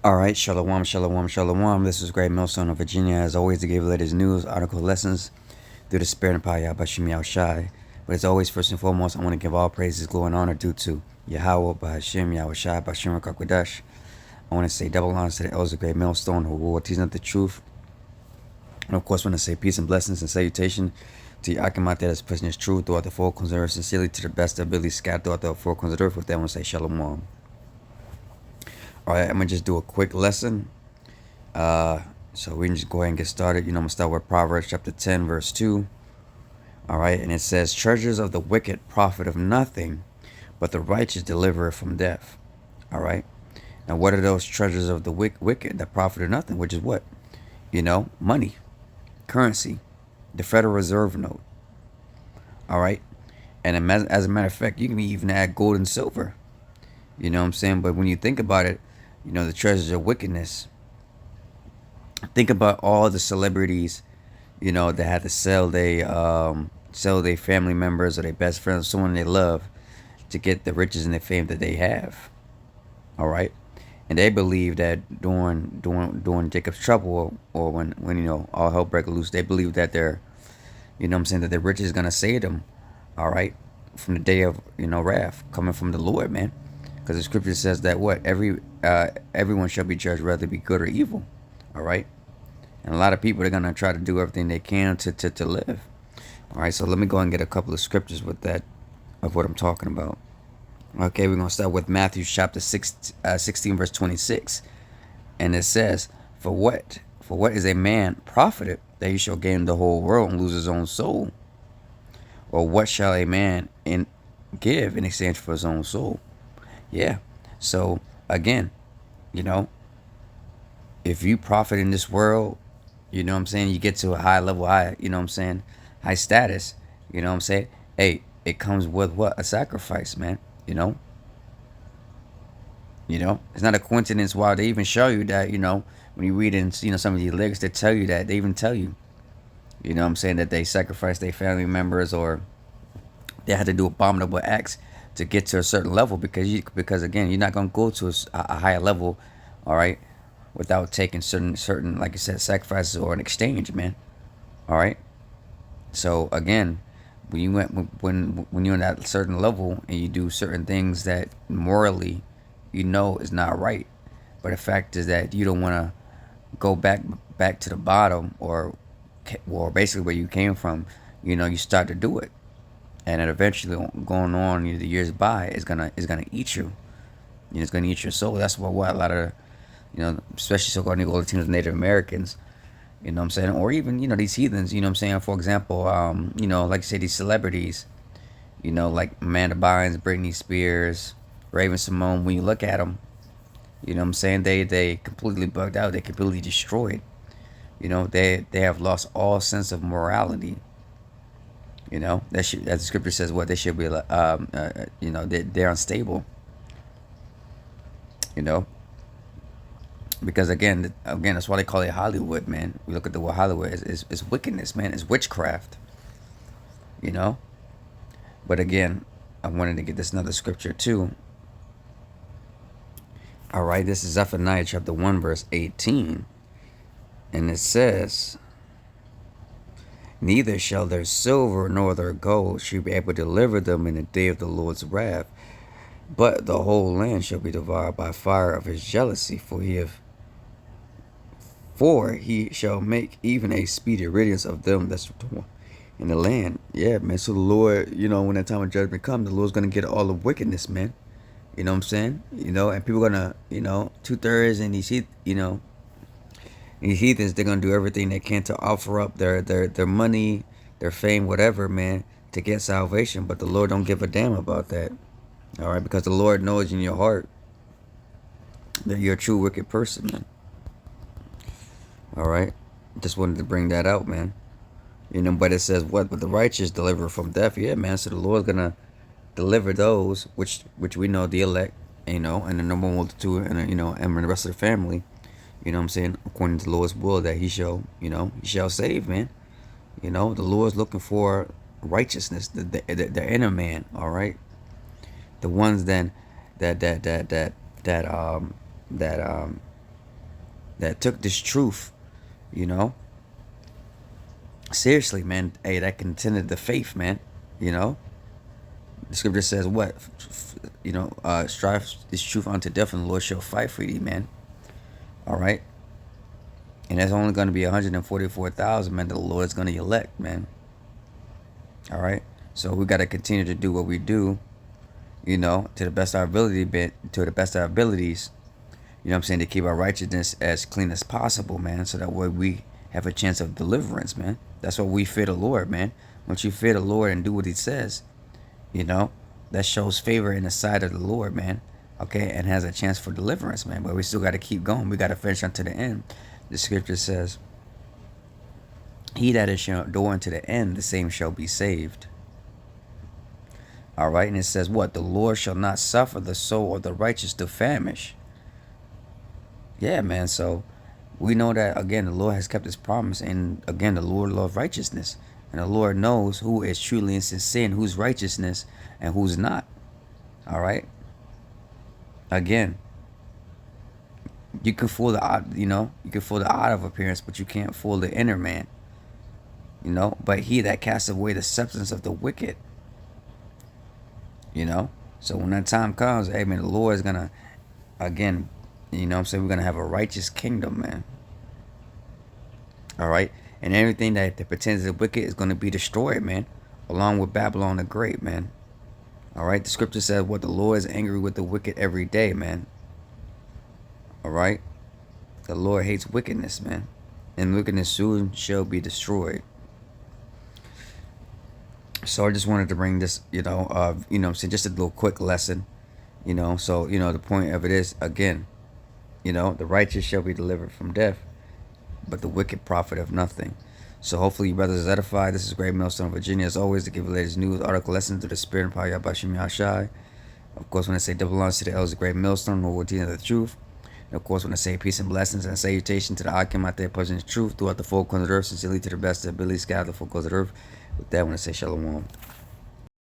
All right, shalom, shalom, shalom. This is Great Millstone of Virginia. As always, to give the latest news, article, lessons through the spirit and power of Bashim Yao Shai. But as always, first and foremost, I want to give all praises, glory, and honor due to Yahweh, Bahashim, Yahweh Shai, Bashim Kakwadash. I want to say double honors to the elders of Great Millstone who will teach us the truth. And of course, I want to say peace and blessings and salutation to Yakimat that is preaching his truth throughout the four corners of earth, sincerely to the best ability scattered throughout the four corners of earth. With that, I want to say shalom. All right, I'm going to just do a quick lesson. So we can just go ahead and get started. I'm gonna start with Proverbs chapter 10, verse 2. All right, and it says, "Treasures of the wicked profit of nothing, but the righteous deliver from death." All right. Now, what are those treasures of the wicked that profit of nothing? Which is what? Money, currency, the Federal Reserve note. All right. And as a matter of fact, you can even add gold and silver. You know what I'm saying? But when you think about it, the treasures of wickedness. Think about all the celebrities, that had to sell their family members or their best friends, someone they love, to get the riches and the fame that they have. All right, and they believe that during Jacob's trouble, or when all hell break loose, they believe that that their riches is gonna save them. All right, from the day of wrath coming from the Lord, man, because the scripture says that everyone shall be judged whether it be good or evil. All right. And a lot of people are going to try to do everything they can to live. All right, so let me go and get a couple of scriptures with that, of what I'm talking about. Okay, we're going to start with Matthew chapter 16, verse 26. And it says, For what is a man profited that he shall gain the whole world and lose his own soul? Or what shall a man give in exchange for his own soul? Yeah, so again, if you profit in this world, you get to a high level, high status, hey, it comes with what? A sacrifice, man. It's not a coincidence why they even show you that, when you read in, some of these lyrics, they tell you that, they even tell you, that they sacrificed their family members, or they had to do abominable acts to get to a certain level, because again, you're not going to go to a higher level, all right, without taking certain, like I said, sacrifices or an exchange, man. All right. So again, when you're in that certain level and you do certain things that morally, is not right, but the fact is that you don't want to go back to the bottom, or basically where you came from. You start to do it, and then eventually, going on, the years by, is gonna eat you. It's gonna eat your soul. That's what a lot of, especially so-called Latinos, Native Americans, what I'm saying, or even, these heathens, what I'm saying, for example, like I say, these celebrities, like Amanda Bynes, Britney Spears, Raven Simone. When you look at them, what I'm saying, they completely bugged out, they completely destroyed. They have lost all sense of morality. As the scripture says, what they should be, they're unstable. Because again, that's why they call it Hollywood, man. We look at the word Hollywood, is wickedness, man. It's witchcraft. But again, I wanted to get this another scripture too. All right, this is Zephaniah chapter 1, verse 18. And it says, "Neither shall their silver nor their gold shall be able to deliver them in the day of the Lord's wrath, but the whole land shall be devoured by fire of his jealousy, for he shall make even a speedy riddance of them that's in the land." Yeah, man. So the Lord, when that time of judgment comes, the Lord's gonna get all the wickedness, man. You know what I'm saying? And people gonna, 2/3, and these heathens, they're gonna do everything they can to offer up their money, their fame, whatever, man, to get salvation. But the Lord don't give a damn about that. All right, because the Lord knows in your heart that you're a true wicked person, man. All right, just wanted to bring that out, man. But it says what? But the righteous deliver from death. Yeah, man. So the Lord's gonna deliver those which we know, the elect, and the number multitude, and and the rest of the family. What I'm saying, according to the Lord's will, that He shall save, man. The Lord's looking for righteousness, the inner man. All right, the ones then that that took this truth, you know, seriously, man. Hey, that contended the faith, man. You know, the scripture says what? Strive this truth unto death, and the Lord shall fight for thee, man. All right. And that's only going to be 144,000, man, that the Lord is going to elect, man. All right. So we got to continue to do what we do, you know, to the best of our ability, to the best of our abilities, you know what I'm saying, to keep our righteousness as clean as possible, man, so that way we have a chance of deliverance, man. That's why we fear the Lord, man. Once you fear the Lord and do what he says, you know, that shows favor in the sight of the Lord, man. Okay, and has a chance for deliverance, man. But we still got to keep going. We got to finish unto the end. The scripture says, he that is shall endure unto the end, the same shall be saved. All right, and it says what? The Lord shall not suffer the soul of the righteous to famish. Yeah, man. So we know that, again, the Lord has kept his promise. And again, the Lord loves righteousness. And the Lord knows who is truly and sincere and who's righteousness and who's not. All right. Again, you can fool the you can fool the outer appearance, but you can't fool the inner man. You know, but he that casts away the substance of the wicked. You know, so when that time comes, hey man, the Lord is gonna, again, you know what I'm saying, we're gonna have a righteous kingdom, man. All right, and everything that pretends to the wicked is gonna be destroyed, man, along with Babylon the Great, man. All right, the scripture says what? The Lord is angry with the wicked every day, man. All right, the Lord hates wickedness, man, and wickedness soon shall be destroyed. So I just wanted to bring this, you know, I'm saying, just a little quick lesson, you know. So, you know, the point of it is, again, you know, the righteous shall be delivered from death, but the wicked profit of nothing. So hopefully you brothers is edified. This is Great Millstone of Virginia, as always, to give the latest news, article, lessons through the spirit and power of Bashim Yahshai. Of course, when I say double honors to the elders of Great Millstone, who will teach the truth. And of course, when I say peace and blessings and salutation to the Akim out there pushing the truth throughout the four corners of the earth, sincerely to the best of the ability, scatter the four corners of the earth. With that, when I say shalom.